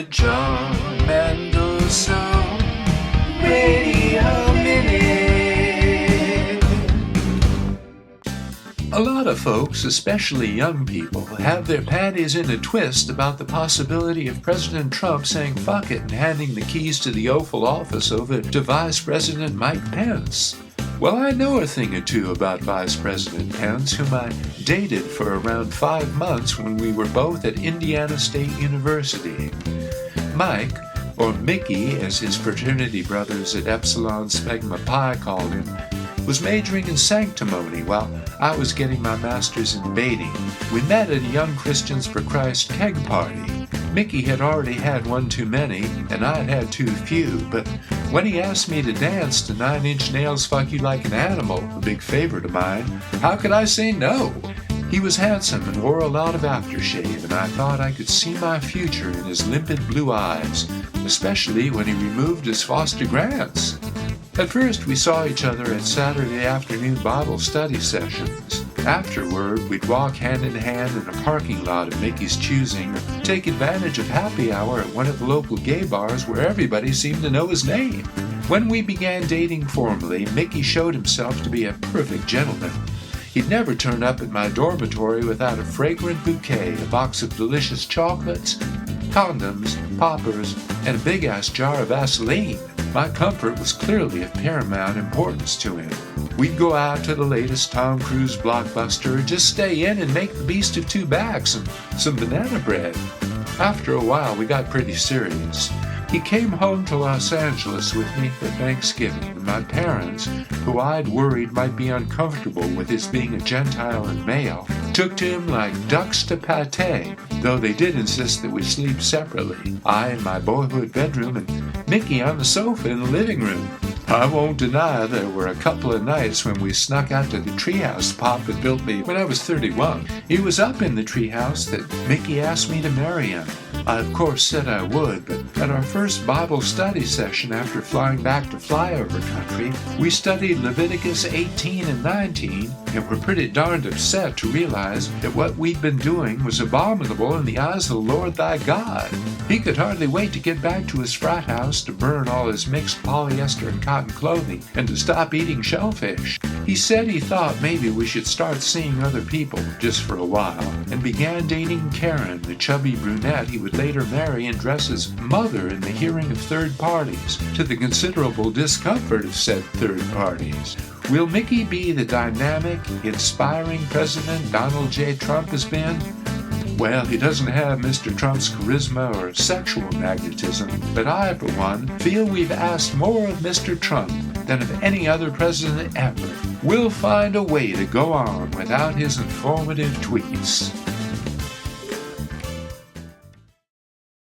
the John Mendelssohn Radio Minute. A lot of folks, especially young people, have their panties in a twist about the possibility of President Trump saying fuck it and handing the keys to the Oval Office over to Vice President Mike Pence. Well, I know a thing or two about Vice President Pence, whom I dated for around 5 months when we were both at Indiana State University. Mike, or Mickey as his fraternity brothers at Epsilon Smegma Pi called him, was majoring in sanctimony while I was getting my master's in baiting. We met at a Young Christians for Christ keg party. Mickey had already had one too many, and I had had too few, but when he asked me to dance to 9 Inch Nails' Fuck You Like an Animal, a big favorite of mine, how could I say no? He was handsome and wore a lot of aftershave, and I thought I could see my future in his limpid blue eyes, especially when he removed his foster grants. At first, we saw each other at Saturday afternoon Bible study sessions. Afterward, we'd walk hand in hand in a parking lot of Mickey's choosing, or take advantage of happy hour at one of the local gay bars where everybody seemed to know his name. When we began dating formally, Mickey showed himself to be a perfect gentleman. He'd never turn up at my dormitory without a fragrant bouquet, a box of delicious chocolates, condoms, poppers, and a big-ass jar of Vaseline. My comfort was clearly of paramount importance to him. We'd go out to the latest Tom Cruise blockbuster, or just stay in and make the beast of two backs and some banana bread. After a while, we got pretty serious. He came home to Los Angeles with me for Thanksgiving, and my parents, who I'd worried might be uncomfortable with his being a Gentile and male, took to him like ducks to pate, though they did insist that we sleep separately, I in my boyhood bedroom and Mickey on the sofa in the living room. I won't deny there were a couple of nights when we snuck out to the treehouse Pop had built me when I was 31. It was up in the treehouse that Mickey asked me to marry him. I of course said I would, but at our first Bible study session after flying back to flyover country, we studied Leviticus 18 and 19 and were pretty darned upset to realize that what we'd been doing was abominable in the eyes of the Lord thy God. He could hardly wait to get back to his frat house to burn all his mixed polyester and cotton clothing and to stop eating shellfish. He said he thought maybe we should start seeing other people just for a while, and began dating Karen, the chubby brunette he would later marry and dress as mother in the hearing of third parties, to the considerable discomfort of said third parties. Will Mickey be the dynamic, inspiring President Donald J. Trump has been? Well, he doesn't have Mr. Trump's charisma or sexual magnetism, but I, for one, feel we've asked more of Mr. Trump than of any other president ever. We'll find a way to go on without his informative tweets.